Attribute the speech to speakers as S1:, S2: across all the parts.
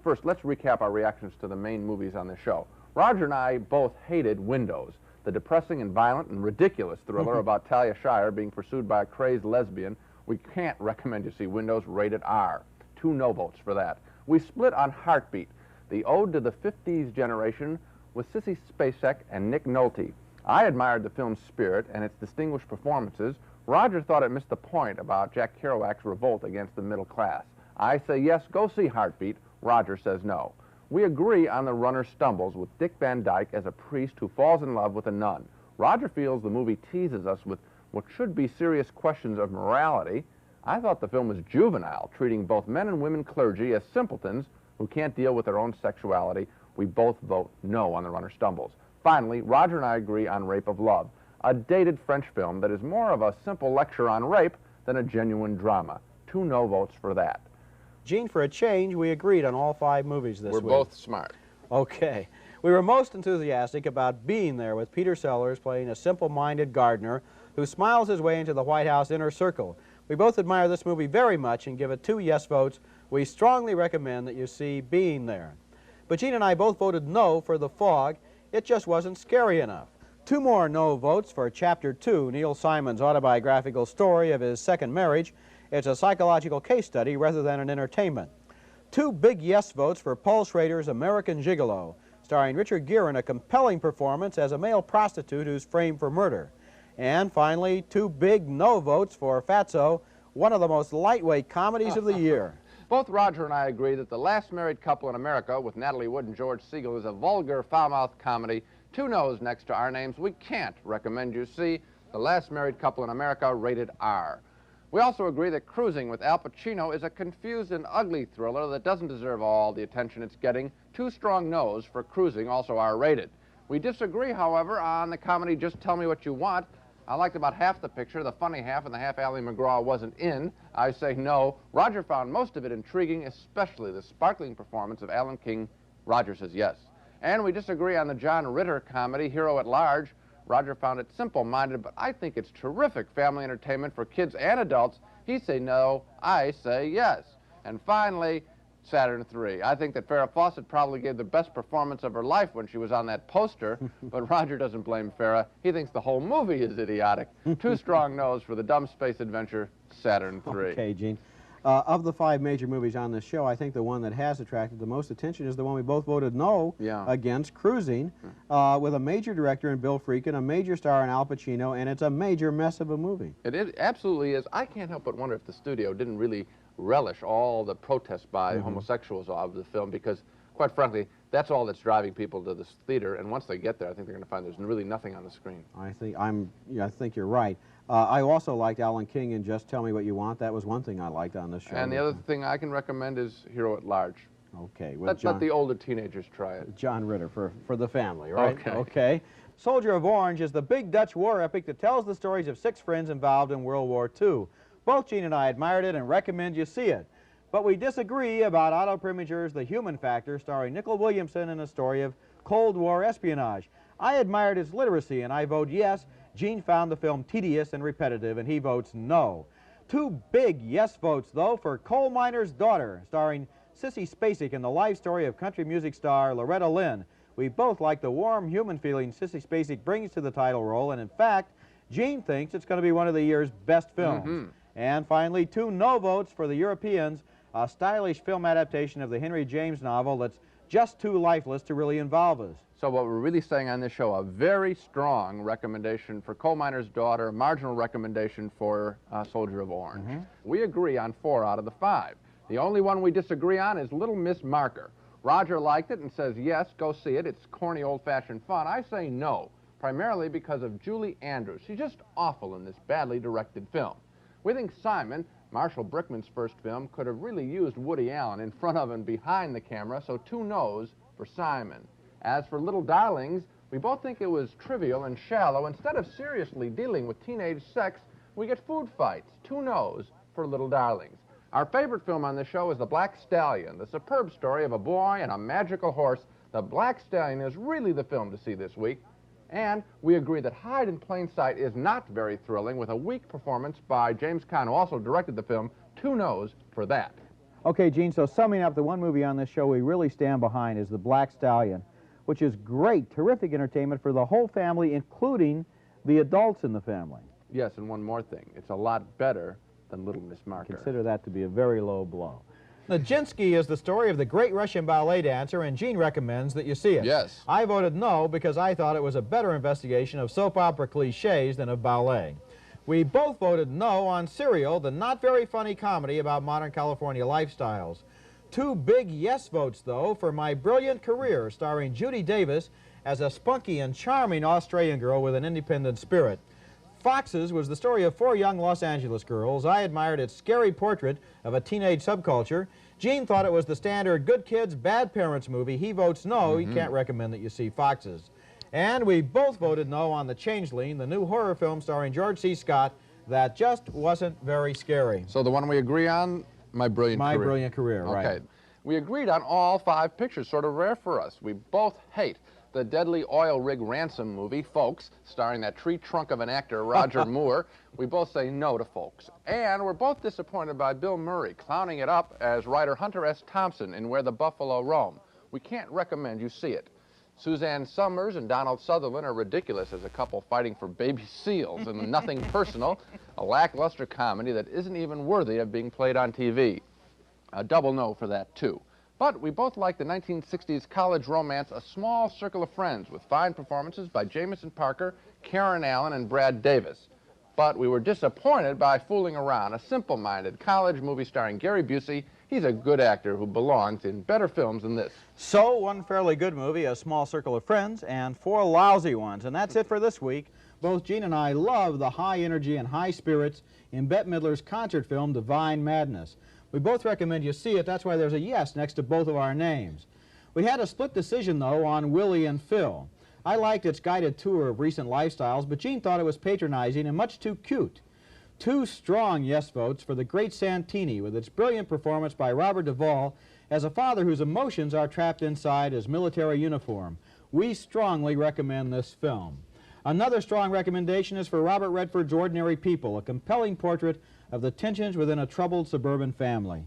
S1: First, let's recap our reactions to the main movies on the show. Roger and I both hated Windows, the depressing and violent and ridiculous thriller about Talia Shire being pursued by a crazed lesbian. We can't recommend you see Windows, rated R. 2 no votes for that. We split on Heartbeat, the ode to the 50s generation with Sissy Spacek and Nick Nolte. I admired the film's spirit and its distinguished performances. Roger thought it missed the point about Jack Kerouac's revolt against the middle class. I say yes, go see Heartbeat. Roger says no. We agree on The Runner Stumbles with Dick Van Dyke as a priest who falls in love with a nun. Roger feels the movie teases us with what should be serious questions of morality. I thought the film was juvenile, treating both men and women clergy as simpletons who can't deal with their own sexuality. We both vote no on The Runner Stumbles. Finally, Roger and I agree on Rape of Love, a dated French film that is more of a simple lecture on rape than a genuine drama. 2 no votes for that.
S2: Gene, for a change, we agreed on all 5 movies this week.
S1: We're both smart.
S2: Okay. We were most enthusiastic about Being There with Peter Sellers playing a simple-minded gardener who smiles his way into the White House inner circle. We both admire this movie very much and give it 2 yes votes. We strongly recommend that you see Being There. But Gene and I both voted no for The Fog. It just wasn't scary enough. 2 more no votes for Chapter 2, Neil Simon's autobiographical story of his second marriage. It's a psychological case study rather than an entertainment. 2 big yes votes for Paul Schrader's American Gigolo, starring Richard Gere in a compelling performance as a male prostitute who's framed for murder. And finally, 2 big no votes for Fatso, one of the most lightweight comedies of the year.
S1: Both Roger and I agree that The Last Married Couple in America with Natalie Wood and George Siskel is a vulgar, foul-mouthed comedy. 2 no's next to our names. We can't recommend you see The Last Married Couple in America, rated R. We also agree that Cruising with Al Pacino is a confused and ugly thriller that doesn't deserve all the attention it's getting. 2 strong no's for Cruising, also R-rated. We disagree, however, on the comedy Just Tell Me What You Want. I liked about half the picture, the funny half, and the half Ally McGraw wasn't in. I say no. Roger found most of it intriguing, especially the sparkling performance of Alan King. Roger says yes. And we disagree on the John Ritter comedy, Hero at Large. Roger found it simple-minded, but I think it's terrific family entertainment for kids and adults. He say no, I say yes. And finally, Saturn III. I think that Farrah Fawcett probably gave the best performance of her life when she was on that poster, but Roger doesn't blame Farrah. He thinks the whole movie is idiotic. 2 strong no's for the dumb space adventure, Saturn III.
S2: Okay, Gene. Of the 5 major movies on this show, I think the one that has attracted the most attention is the one we both voted no against, Cruising, with a major director in Bill Friedkin, a major star in Al Pacino, and it's a major mess of a movie.
S1: It absolutely is. I can't help but wonder if the studio didn't really relish all the protests by homosexuals of the film, because, quite frankly, that's all that's driving people to this theater, and once they get there, I think they're going to find there's really nothing on the screen.
S2: I think you're right. I also liked Alan King in Just Tell Me What You Want. That was one thing I liked on this show.
S1: And the other thing I can recommend is Hero at Large.
S2: Okay.
S1: Let the older teenagers try it.
S2: John Ritter for the family, right?
S1: Okay.
S2: Okay. Soldier of Orange is the big Dutch war epic that tells the stories of 6 friends involved in World War II. Both Gene and I admired it and recommend you see it. But we disagree about Otto Preminger's The Human Factor, starring Nicol Williamson in a story of Cold War espionage. I admired his literacy, and I vote yes. Gene found the film tedious and repetitive, and he votes no. 2 big yes votes, though, for Coal Miner's Daughter, starring Sissy Spacek in the life story of country music star Loretta Lynn. We both like the warm human feeling Sissy Spacek brings to the title role, and in fact, Gene thinks it's going to be one of the year's best films. And finally, 2 no votes for the Europeans, a stylish film adaptation of the Henry James novel that's just too lifeless to really involve us.
S1: So what we're really saying on this show, a very strong recommendation for Coal Miner's Daughter, a marginal recommendation for Soldier of Orange. We agree on 4 out of the 5. The only one we disagree on is Little Miss Marker. Roger liked it and says, yes, go see it. It's corny, old-fashioned fun. I say no, primarily because of Julie Andrews. She's just awful in this badly directed film. We think Simon, Marshall Brickman's first film, could have really used Woody Allen in front of and behind the camera, so 2 no's for Simon. As for Little Darlings, we both think it was trivial and shallow. Instead of seriously dealing with teenage sex, we get food fights. 2 no's for Little Darlings. Our favorite film on the show is The Black Stallion, the superb story of a boy and a magical horse. The Black Stallion is really the film to see this week. And we agree that Hide in Plain Sight is not very thrilling, with a weak performance by James Caan, who also directed the film. 2 no's for that.
S2: Okay, Gene, so summing up, the one movie on this show we really stand behind is The Black Stallion, which is great, terrific entertainment for the whole family, including the adults in the family.
S1: Yes, and one more thing. It's a lot better than Little Miss Marker.
S2: Consider that to be a very low blow.
S3: Nijinsky is the story of the great Russian ballet dancer, and Gene recommends that you see it.
S1: Yes.
S3: I voted no because I thought it was a better investigation of soap opera cliches than of ballet. We both voted no on Serial, the not very funny comedy about modern California lifestyles. Two big yes votes, though, for My Brilliant Career, starring Judy Davis as a spunky and charming Australian girl with an independent spirit. Foxes was the story of 4 young Los Angeles girls. I admired its scary portrait of a teenage subculture. Gene thought it was the standard good kids, bad parents movie. He votes no. He can't recommend that you see Foxes. And we both voted no on The Changeling, the new horror film starring George C. Scott that just wasn't very scary.
S1: So the one we agree on, My Brilliant Career.
S2: My Brilliant Career, right.
S1: Okay. We agreed on all 5 pictures, sort of rare for us. We both hate the deadly oil rig ransom movie, Folks, starring that tree trunk of an actor, Roger Moore. We both say no to Folks. And we're both disappointed by Bill Murray clowning it up as writer Hunter S. Thompson in Where the Buffalo Roam. We can't recommend you see it. Suzanne Summers and Donald Sutherland are ridiculous as a couple fighting for baby seals in Nothing Personal, a lackluster comedy that isn't even worthy of being played on TV. A double no for that, too. But we both like the 1960s college romance A Small Circle of Friends, with fine performances by Jameson Parker, Karen Allen, and Brad Davis. But we were disappointed by Fooling Around, a simple-minded college movie starring Gary Busey. He's a good actor who belongs in better films than this.
S2: So, one fairly good movie, A Small Circle of Friends, and 4 lousy ones. And that's it for this week. Both Gene and I love the high energy and high spirits in Bette Midler's concert film, Divine Madness. We both recommend you see it. That's why there's a yes next to both of our names. We had a split decision, though, on Willie and Phil. I liked its guided tour of recent lifestyles, but Gene thought it was patronizing and much too cute. 2 strong yes votes for The Great Santini, with its brilliant performance by Robert Duvall as a father whose emotions are trapped inside his military uniform. We strongly recommend this film. Another strong recommendation is for Robert Redford's Ordinary People, a compelling portrait of the tensions within a troubled suburban family.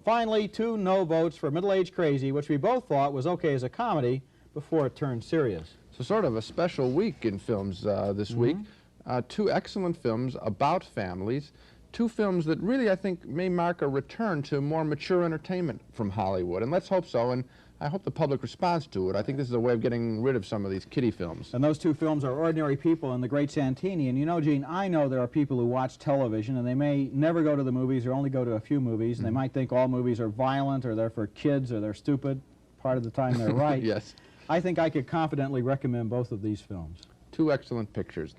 S2: Finally, 2 no votes for Middle-Aged Crazy, which we both thought was okay as a comedy before it turned serious.
S1: So sort of a special week in films this week. 2 excellent films about families. 2 films that really, I think, may mark a return to more mature entertainment from Hollywood. And let's hope so, and I hope the public responds to it. I think this is a way of getting rid of some of these kiddie films.
S2: And those 2 films are Ordinary People and The Great Santini. And you know, Gene, I know there are people who watch television and they may never go to the movies or only go to a few movies. And they might think all movies are violent or they're for kids or they're stupid. Part of the time they're right.
S1: Yes.
S2: I think I could confidently recommend both of these films.
S1: 2 excellent pictures.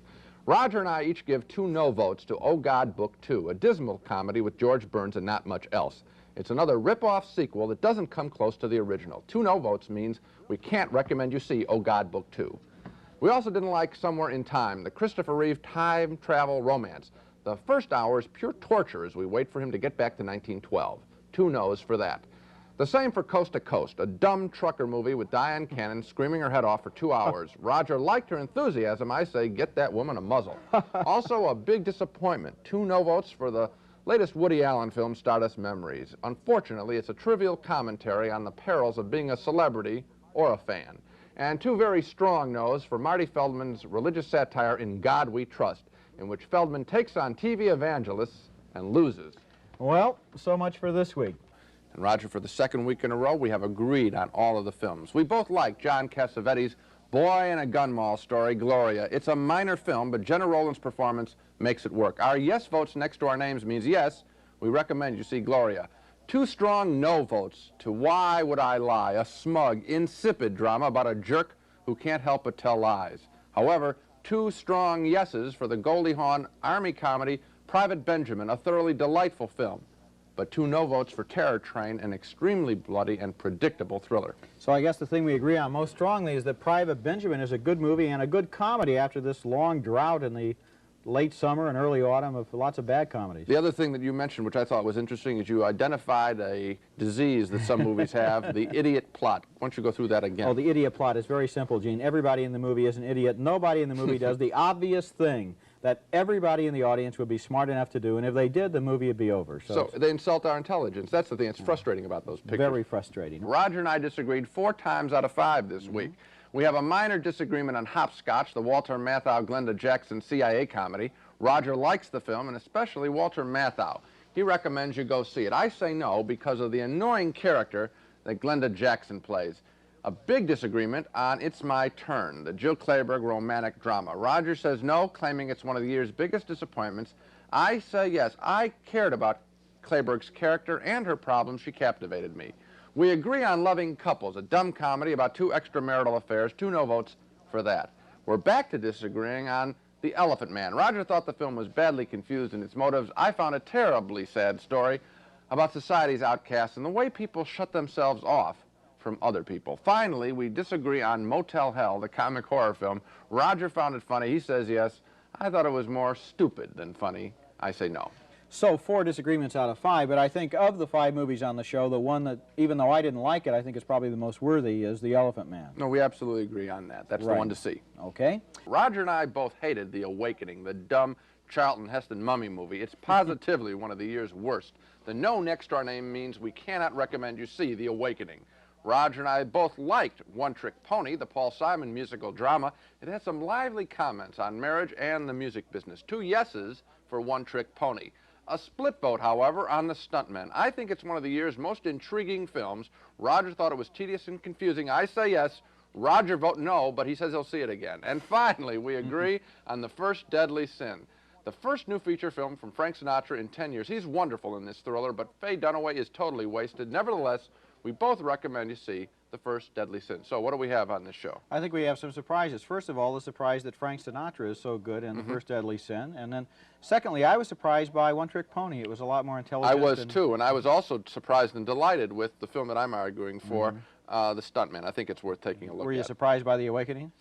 S1: Roger and I each give 2 no votes to Oh God, Book 2, a dismal comedy with George Burns and not much else. It's another rip-off sequel that doesn't come close to the original. 2 no votes means we can't recommend you see Oh God, Book 2. We also didn't like Somewhere in Time, the Christopher Reeve time travel romance. The first hour is pure torture as we wait for him to get back to 1912. 2 no's for that. The same for Coast to Coast, a dumb trucker movie with Diane Cannon screaming her head off for 2 hours. Roger liked her enthusiasm. I say, get that woman a muzzle. Also, a big disappointment. 2 no votes for the latest Woody Allen film, Stardust Memories. Unfortunately, it's a trivial commentary on the perils of being a celebrity or a fan. And 2 very strong no's for Marty Feldman's religious satire In God We Trust, in which Feldman takes on TV evangelists and loses.
S3: Well, so much for this week.
S1: And Roger, for the 2nd week in a row, we have agreed on all of the films. We both like John Cassavetes' boy in a gun mall story, Gloria. It's a minor film, but Jenna Roland's performance makes it work. Our yes votes next to our names means yes, we recommend you see Gloria. 2 strong no votes to Why Would I Lie, a smug, insipid drama about a jerk who can't help but tell lies. However, 2 strong yeses for the Goldie Hawn Army comedy, Private Benjamin, a thoroughly delightful film. But 2 no votes for Terror Train, an extremely bloody and predictable thriller.
S2: So I guess the thing we agree on most strongly is that Private Benjamin is a good movie and a good comedy after this long drought in the late summer and early autumn of lots of bad comedies.
S1: The other thing that you mentioned, which I thought was interesting, is you identified a disease that some movies have, the idiot plot. Why don't you go through that again?
S2: Oh, the idiot plot is very simple, Gene. Everybody in the movie is an idiot. Nobody in the movie does the obvious thing that everybody in the audience would be smart enough to do, and if they did, the movie would be over.
S1: So they insult our intelligence. That's the thing that's frustrating about those pictures.
S2: Very frustrating.
S1: Roger and I disagreed 4 times out of 5 this week. We have a minor disagreement on Hopscotch, the Walter Matthau, Glenda Jackson CIA comedy. Roger likes the film, and especially Walter Matthau. He recommends you go see it. I say no because of the annoying character that Glenda Jackson plays. A big disagreement on It's My Turn, the Jill Clayburgh romantic drama. Roger says no, claiming it's one of the year's biggest disappointments. I say yes. I cared about Clayburgh's character and her problems. She captivated me. We agree on Loving Couples, a dumb comedy about 2 extramarital affairs. 2 no votes for that. We're back to disagreeing on The Elephant Man. Roger thought the film was badly confused in its motives. I found a terribly sad story about society's outcasts and the way people shut themselves off from other people. Finally, we disagree on Motel Hell, the comic horror film. Roger found it funny. He says yes. I thought it was more stupid than funny. I say no.
S2: So 4 disagreements out of 5, but I think of the 5 movies on the show, the one that, even though I didn't like it, I think is probably the most worthy is The Elephant Man.
S1: No, we absolutely agree on that. That's the one to see.
S2: Okay.
S1: Roger and I both hated The Awakening, the dumb Charlton Heston mummy movie. It's positively one of the year's worst. The no next to our name means we cannot recommend you see The Awakening. Roger and I both liked One Trick Pony, the Paul Simon musical drama. It had some lively comments on marriage and the music business. 2 yeses for One Trick Pony. A split vote, however, on The Stuntmen. I think it's one of the year's most intriguing films. Roger thought it was tedious and confusing. I say yes. Roger vote no, but he says he'll see it again. And finally, we agree on The First Deadly Sin, the first new feature film from Frank Sinatra in 10 years. He's wonderful in this thriller, but Faye Dunaway is totally wasted. Nevertheless, we both recommend you see The First Deadly Sin. So what do we have on this show?
S2: I think we have some surprises. First of all, the surprise that Frank Sinatra is so good in The First Deadly Sin. And then, secondly, I was surprised by One Trick Pony. It was a lot more intelligent.
S1: I was too, and I was also surprised and delighted with the film that I'm arguing for, The Stuntman. I think it's worth taking a look at.
S2: Were you surprised by The Awakening?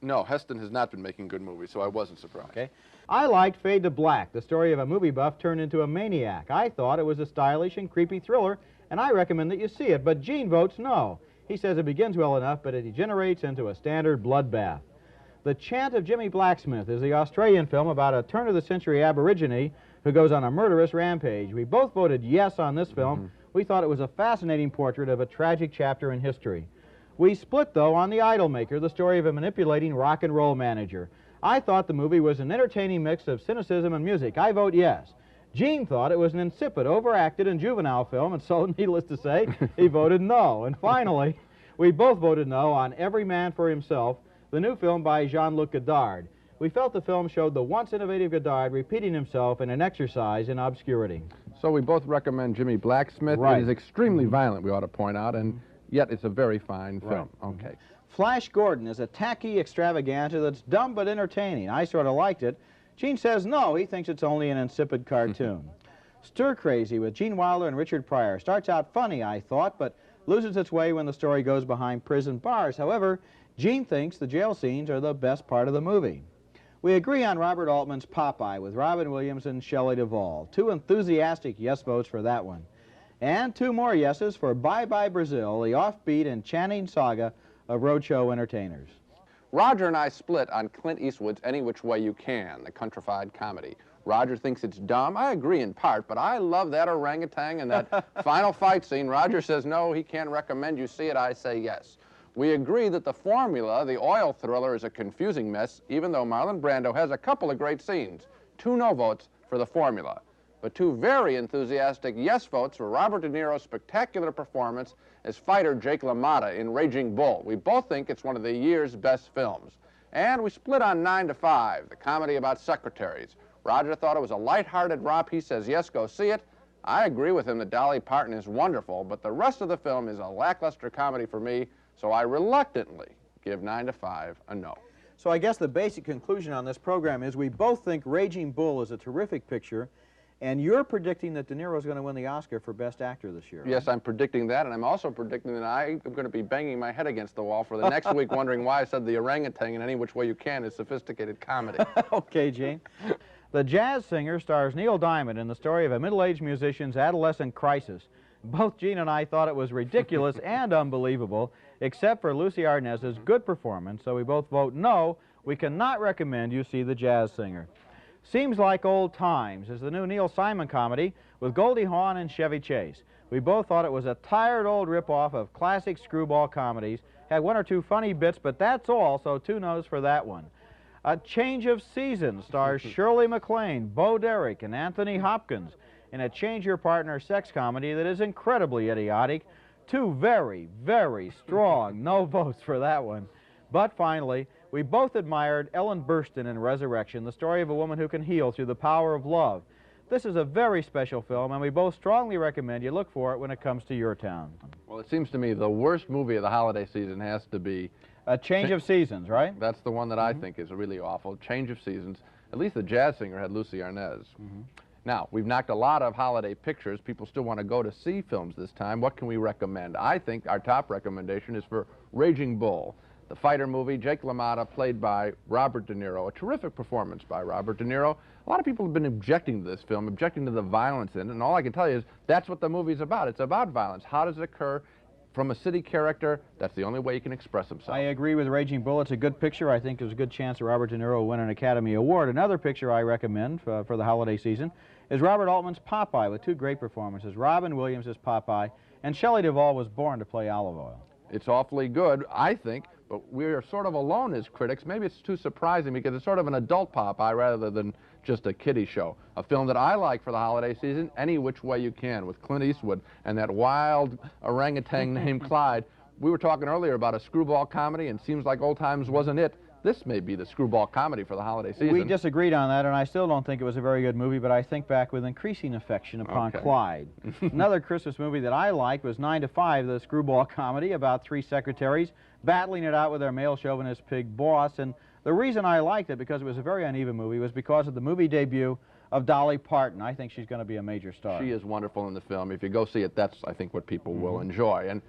S1: No, Heston has not been making good movies, so I wasn't surprised.
S2: Okay.
S3: I liked Fade to Black, the story of a movie buff turned into a maniac. I thought it was a stylish and creepy thriller, and I recommend that you see it, but Gene votes no. He says it begins well enough, but it degenerates into a standard bloodbath. The Chant of Jimmy Blacksmith is the Australian film about a turn-of-the-century Aborigine who goes on a murderous rampage. We both voted yes on this film. We thought it was a fascinating portrait of a tragic chapter in history. We split, though, on The Idolmaker, the story of a manipulating rock and roll manager. I thought the movie was an entertaining mix of cynicism and music. I vote yes. Gene thought it was an insipid, overacted, and juvenile film, and so, needless to say, he voted no. And finally, we both voted no on Every Man for Himself, the new film by Jean-Luc Godard. We felt the film showed the once innovative Godard repeating himself in an exercise in obscurity.
S1: So we both recommend Jimmy Blacksmith.
S3: Right.
S1: It is extremely violent, we ought to point out, and yet it's a very fine film. Okay.
S2: Flash Gordon is a tacky extravaganza that's dumb but entertaining. I sort of liked it. Gene says no, he thinks it's only an insipid cartoon. Stir Crazy with Gene Wilder and Richard Pryor starts out funny, I thought, but loses its way when the story goes behind prison bars. However, Gene thinks the jail scenes are the best part of the movie. We agree on Robert Altman's Popeye with Robin Williams and Shelley Duvall. 2 enthusiastic yes votes for that one. And 2 more yeses for Bye Bye Brazil, the offbeat and chanting saga of roadshow entertainers.
S1: Roger and I split on Clint Eastwood's Any Which Way You Can, the countrified comedy. Roger thinks it's dumb. I agree in part, but I love that orangutan and that final fight scene. Roger says no, he can't recommend you see it. I say yes. We agree that The Formula, the oil thriller, is a confusing mess, even though Marlon Brando has a couple of great scenes. 2 no votes for The Formula, but 2 very enthusiastic yes votes for Robert De Niro's spectacular performance as fighter Jake LaMotta in Raging Bull. We both think it's one of the year's best films. And we split on 9 to 5, the comedy about secretaries. Roger thought it was a light-hearted romp. He says yes, go see it. I agree with him that Dolly Parton is wonderful, but the rest of the film is a lackluster comedy for me, so I reluctantly give 9 to 5 a no.
S2: So I guess the basic conclusion on this program is we both think Raging Bull is a terrific picture, and you're predicting that De Niro is going to win the Oscar for Best Actor this year.
S1: Yes, I'm predicting that, and I'm also predicting that I am going to be banging my head against the wall for the next week wondering why I said the orangutan in Any Which Way You Can is sophisticated comedy.
S2: Okay, Gene.
S3: The Jazz Singer stars Neil Diamond in the story of a middle-aged musician's adolescent crisis. Both Gene and I thought it was ridiculous and unbelievable, except for Lucy Arnaz's good performance, so we both vote no, we cannot recommend you see The Jazz Singer.
S2: Seems Like Old Times is the new Neil Simon comedy with Goldie Hawn and Chevy Chase. We both thought it was a tired old rip-off of classic screwball comedies. Had one or two funny bits, but that's all, so 2 no's for that one. A Change of Seasons stars Shirley MacLaine, Bo Derek, and Anthony Hopkins in a change-your-partner sex comedy that is incredibly idiotic. 2 very, very strong no votes for that one. But finally, we both admired Ellen Burstyn in Resurrection, the story of a woman who can heal through the power of love. This is a very special film, and we both strongly recommend you look for it when it comes to your town.
S1: Well, it seems to me the worst movie of the holiday season has to be...
S2: A Change of Seasons, right?
S1: That's the one that I think is really awful. Change of Seasons. At least the jazz singer had Lucy Arnaz. Now, we've knocked a lot of holiday pictures. People still want to go to see films this time. What can we recommend? I think our top recommendation is for Raging Bull, the fighter movie. Jake LaMotta, played by Robert De Niro. A terrific performance by Robert De Niro. A lot of people have been objecting to this film, objecting to the violence in it, and all I can tell you is that's what the movie's about. It's about violence. How does it occur? From a city character, that's the only way he can express himself.
S2: I agree with Raging Bull. It's a good picture. I think there's a good chance that Robert De Niro will win an Academy Award. Another picture I recommend for the holiday season is Robert Altman's Popeye, with 2 great performances. Robin Williams as Popeye, and Shelley Duvall was born to play Olive Oyl.
S1: It's awfully good, I think, but we're sort of alone as critics. Maybe it's too surprising because it's sort of an adult Popeye rather than just a kiddie show. A film that I like for the holiday season, Any Which Way You Can, with Clint Eastwood and that wild orangutan named Clyde. We were talking earlier about a screwball comedy, and Seems Like Old Times wasn't it. This may be the screwball comedy for the holiday season.
S2: We disagreed on that, and I still don't think it was a very good movie, but I think back with increasing affection upon Clyde. Another Christmas movie that I liked was 9 to 5, the screwball comedy about 3 secretaries battling it out with their male chauvinist pig boss. And the reason I liked it, because it was a very uneven movie, was because of the movie debut of Dolly Parton. I think she's going to be a major star.
S1: She is wonderful in the film. If you go see it, that's, I think, what people will enjoy. And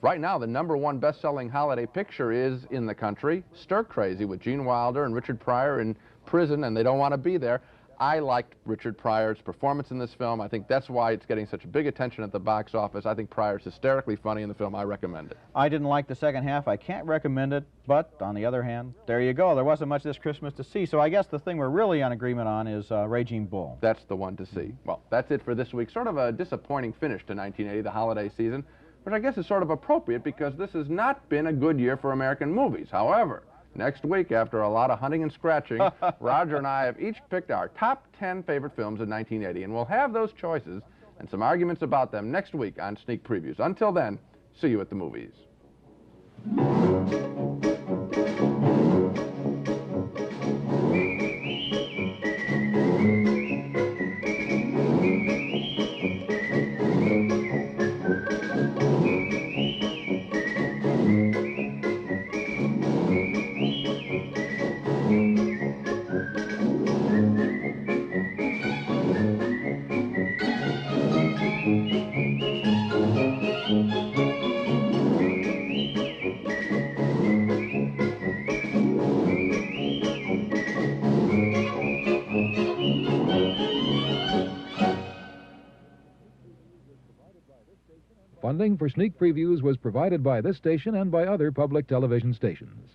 S1: right now, the #1 best-selling holiday picture is in the country, Stir Crazy, with Gene Wilder and Richard Pryor in prison, and they don't want to be there. I liked Richard Pryor's performance in this film. I think that's why it's getting such big attention at the box office. I think Pryor's hysterically funny in the film. I recommend it.
S2: I didn't like the second half. I can't recommend it, but on the other hand, there you go. There wasn't much this Christmas to see, so I guess the thing we're really on agreement on is Raging Bull.
S1: That's the one to see. Well, that's it for this week. Sort of a disappointing finish to 1980, the holiday season, which I guess is sort of appropriate because this has not been a good year for American movies. However, next week, after a lot of hunting and scratching, Roger and I have each picked our top 10 favorite films of 1980, and we'll have those choices and some arguments about them next week on Sneak Previews. Until then, see you at the movies.
S4: Funding for Sneak Previews was provided by this station and by other public television stations.